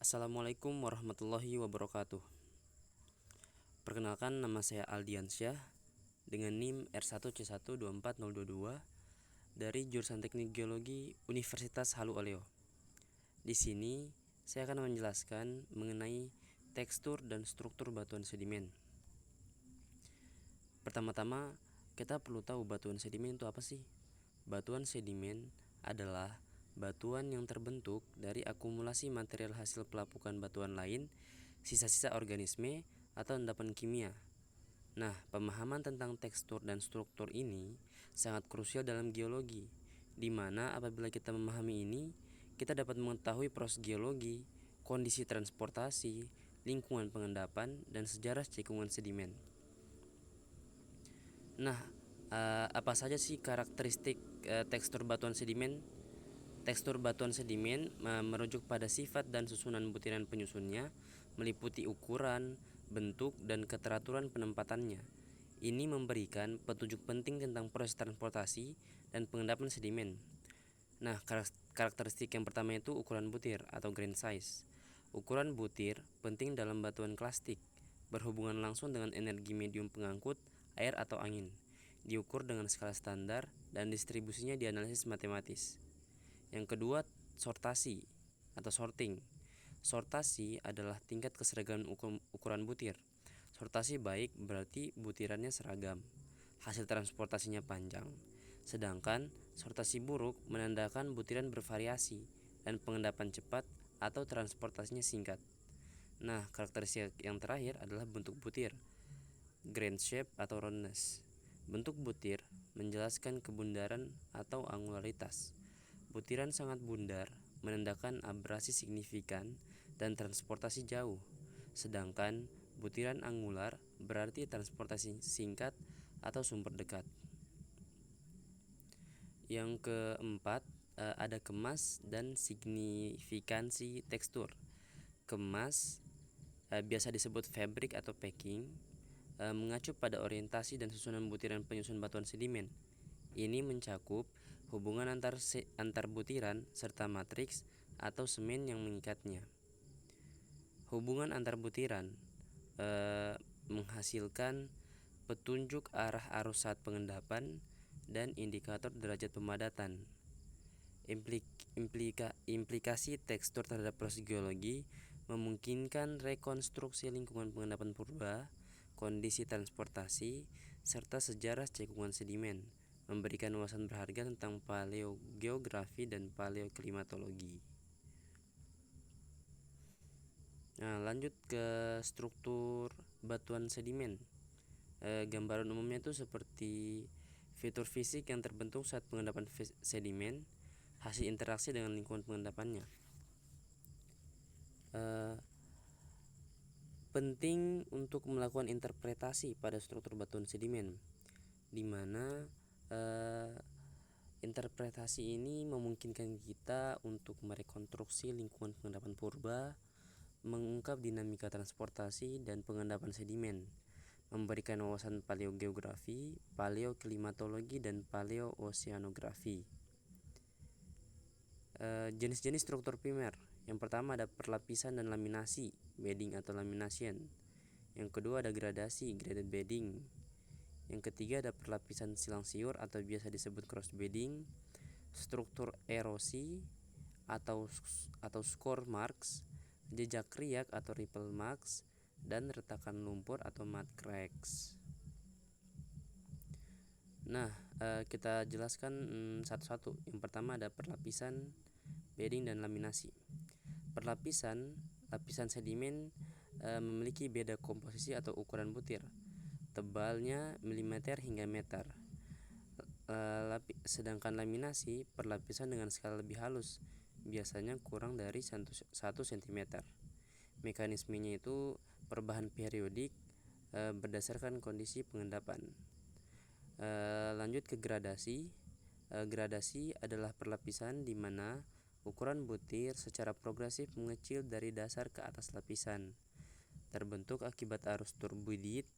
Assalamualaikum warahmatullahi wabarakatuh. Perkenalkan, nama saya Aldiansyah dengan NIM R1C1240222 dari jurusan Teknik Geologi Universitas Halu Oleo. Di sini saya akan menjelaskan mengenai tekstur dan struktur batuan sedimen. Pertama-tama, kita perlu tahu batuan sedimen itu apa sih? Batuan sedimen adalah batuan yang terbentuk dari akumulasi material hasil pelapukan batuan lain, sisa-sisa organisme, atau endapan kimia. Nah, pemahaman tentang tekstur dan struktur ini sangat krusial dalam geologi, di mana apabila kita memahami ini, kita dapat mengetahui proses geologi, kondisi transportasi, lingkungan pengendapan, dan sejarah cekungan sedimen. Nah, apa saja sih karakteristik tekstur batuan sedimen? Tekstur batuan sedimen merujuk pada sifat dan susunan butiran penyusunnya, meliputi ukuran, bentuk, dan keteraturan penempatannya. Ini memberikan petunjuk penting tentang proses transportasi dan pengendapan sedimen. Nah, karakteristik yang pertama itu ukuran butir atau grain size. Ukuran butir penting dalam batuan klastik, berhubungan langsung dengan energi medium pengangkut, air atau angin. Diukur dengan skala standar dan distribusinya dianalisis matematis. Yang kedua, sortasi atau sorting. Sortasi adalah tingkat keseragaman ukuran butir. Sortasi baik berarti butirannya seragam, hasil transportasinya panjang. Sedangkan sortasi buruk menandakan butiran bervariasi dan pengendapan cepat atau transportasinya singkat. Nah, karakteristik yang terakhir adalah bentuk butir, grain shape atau roundness. Bentuk butir menjelaskan kebundaran atau angularitas. Butiran sangat bundar menandakan abrasi signifikan dan transportasi jauh, sedangkan butiran angular berarti transportasi singkat atau sumber dekat. Yang keempat, ada kemas dan signifikansi tekstur. Kemas biasa disebut fabrik atau packing, mengacu pada orientasi dan susunan butiran penyusun batuan sedimen. Ini mencakup hubungan antar butiran serta matriks atau semen yang mengikatnya. Hubungan antar butiran menghasilkan petunjuk arah arus saat pengendapan dan indikator derajat pemadatan. Implikasi tekstur terhadap proses geologi memungkinkan rekonstruksi lingkungan pengendapan purba, kondisi transportasi, serta sejarah cekungan sedimen, memberikan wawasan berharga tentang paleogeografi dan paleoklimatologi. Nah, lanjut ke struktur batuan sedimen. Gambaran umumnya itu seperti fitur fisik yang terbentuk saat pengendapan sedimen, hasil interaksi dengan lingkungan pengendapannya. Penting untuk melakukan interpretasi pada struktur batuan sedimen, di mana interpretasi ini memungkinkan kita untuk merekonstruksi lingkungan pengendapan purba, mengungkap dinamika transportasi dan pengendapan sedimen, memberikan wawasan paleogeografi, paleoklimatologi, dan paleooceanografi. Jenis-jenis struktur primer. Yang pertama ada perlapisan dan laminasi, bedding atau lamination. Yang kedua ada gradasi, graded bedding. Yang ketiga ada perlapisan silang siur atau biasa disebut cross bedding, struktur erosi atau score marks, jejak riak atau ripple marks, dan retakan lumpur atau mud cracks. Nah, kita jelaskan satu-satu. Yang pertama ada perlapisan, bedding, dan laminasi. Lapisan sedimen memiliki beda komposisi atau ukuran butir, tebalnya milimeter hingga meter. Sedangkan laminasi perlapisan dengan skala lebih halus, biasanya kurang dari 1 cm. Mekanismenya itu perubahan periodik berdasarkan kondisi pengendapan. Lanjut ke gradasi. Gradasi adalah perlapisan di mana ukuran butir secara progresif mengecil dari dasar ke atas lapisan, terbentuk akibat arus turbidit.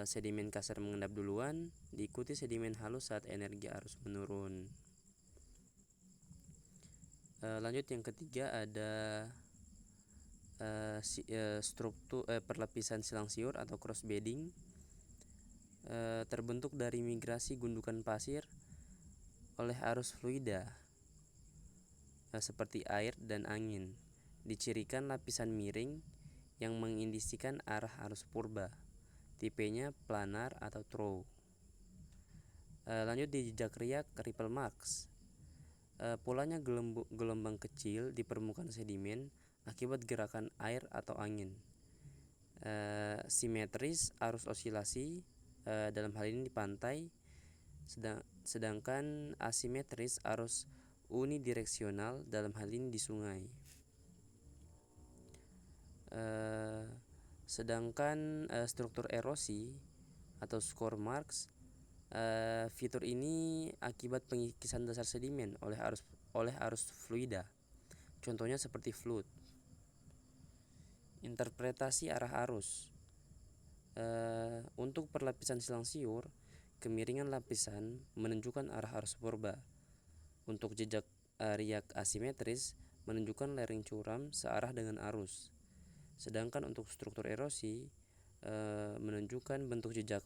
Sedimen kasar mengendap duluan, diikuti sedimen halus saat energi arus menurun. Lanjut yang ketiga ada struktur perlapisan silang siur atau cross bedding terbentuk dari migrasi gundukan pasir oleh arus fluida seperti air dan angin. Dicirikan lapisan miring yang mengindisikan arah arus purba. Tipenya planar atau trough. Lanjut di jejak riak ripple marks. Polanya gelombang kecil di permukaan sedimen akibat gerakan air atau angin. Simetris arus osilasi dalam hal ini di pantai, sedangkan asimetris arus unidireksional dalam hal ini di sungai. Sedangkan struktur erosi atau score marks, fitur ini akibat pengikisan dasar sedimen oleh arus fluida. Contohnya seperti flood. Interpretasi arah arus. Untuk perlapisan silang siur, kemiringan lapisan menunjukkan arah arus purba. Untuk jejak riak asimetris menunjukkan lereng curam searah dengan arus. Sedangkan untuk struktur erosi menunjukkan bentuk jejak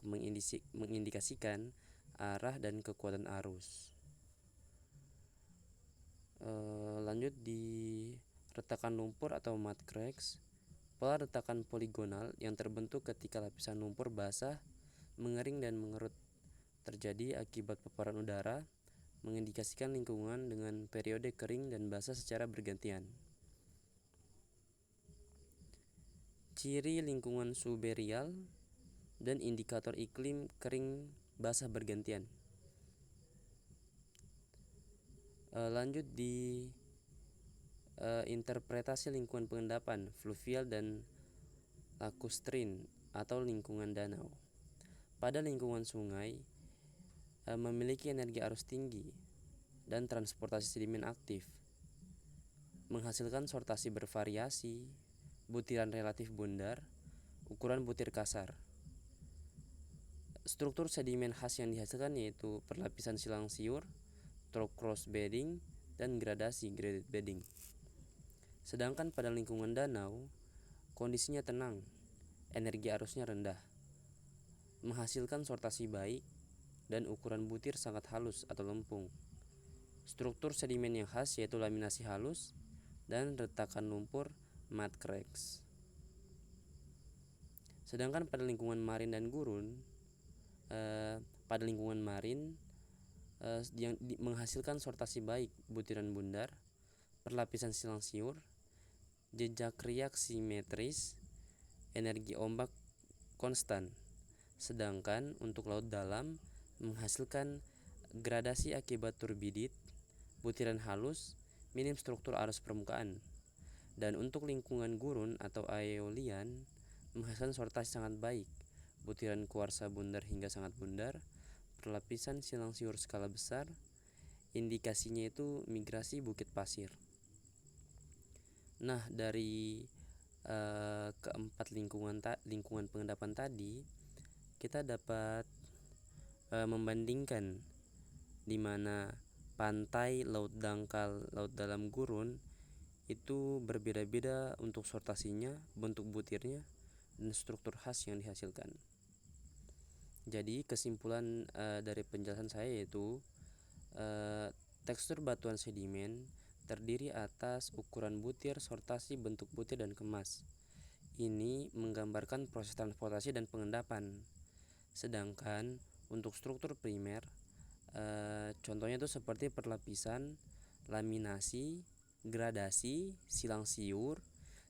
mengindikasikan arah dan kekuatan arus. Lanjut di retakan lumpur atau mud cracks. Pola retakan poligonal yang terbentuk ketika lapisan lumpur basah, mengering dan mengerut terjadi akibat paparan udara, mengindikasikan lingkungan dengan periode kering dan basah secara bergantian. Ciri lingkungan suberial dan indikator iklim kering basah bergantian. Lanjut di interpretasi lingkungan pengendapan fluvial dan lacustrin atau lingkungan danau. Pada lingkungan sungai memiliki energi arus tinggi dan transportasi sedimen aktif, menghasilkan sortasi bervariasi, butiran relatif bundar, ukuran butir kasar. Struktur sedimen khas yang dihasilkan yaitu perlapisan silang siur, trough cross bedding, dan gradasi graded bedding. Sedangkan pada lingkungan danau, kondisinya tenang, energi arusnya rendah, menghasilkan sortasi baik, dan ukuran butir sangat halus atau lempung. Struktur sedimen yang khas yaitu laminasi halus dan retakan lumpur mud cracks. Sedangkan pada lingkungan marin dan gurun, pada lingkungan marin yang menghasilkan sortasi baik, butiran bundar, perlapisan silang siur, jejak riak simetris, energi ombak konstan. Sedangkan untuk laut dalam menghasilkan gradasi akibat turbidit, butiran halus, minim struktur arus permukaan. Dan untuk lingkungan gurun atau aeolian menghasilkan sortasi sangat baik, butiran kuarsa bundar hingga sangat bundar, perlapisan silang siur skala besar, indikasinya itu migrasi bukit pasir. Nah, dari keempat lingkungan pengendapan tadi, kita dapat membandingkan di mana pantai, laut dangkal, laut dalam gurun itu berbeda-beda untuk sortasinya, bentuk butirnya, dan struktur khas yang dihasilkan. Jadi kesimpulan dari penjelasan saya yaitu tekstur batuan sedimen terdiri atas ukuran butir, sortasi, bentuk butir, dan kemas. Ini menggambarkan proses transportasi dan pengendapan. Sedangkan untuk struktur primer, contohnya itu seperti perlapisan, laminasi, gradasi, silang siur,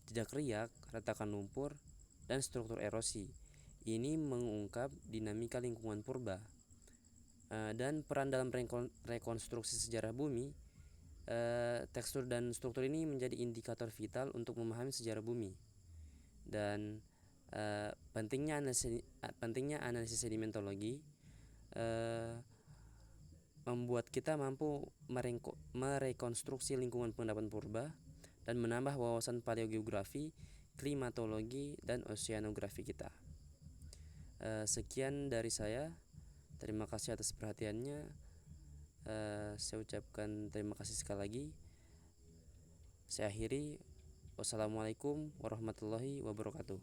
jejak riak, retakan lumpur, dan struktur erosi. Ini mengungkap dinamika lingkungan purba dan peran dalam rekonstruksi sejarah bumi. Tekstur dan struktur ini menjadi indikator vital untuk memahami sejarah bumi. Dan pentingnya analisis sedimentologi membuat kita mampu merekonstruksi lingkungan pengendapan purba dan menambah wawasan paleogeografi, klimatologi, dan oceanografi kita. Sekian dari saya. Terima kasih atas perhatiannya. Saya ucapkan terima kasih sekali lagi. Saya akhiri. Wassalamualaikum warahmatullahi wabarakatuh.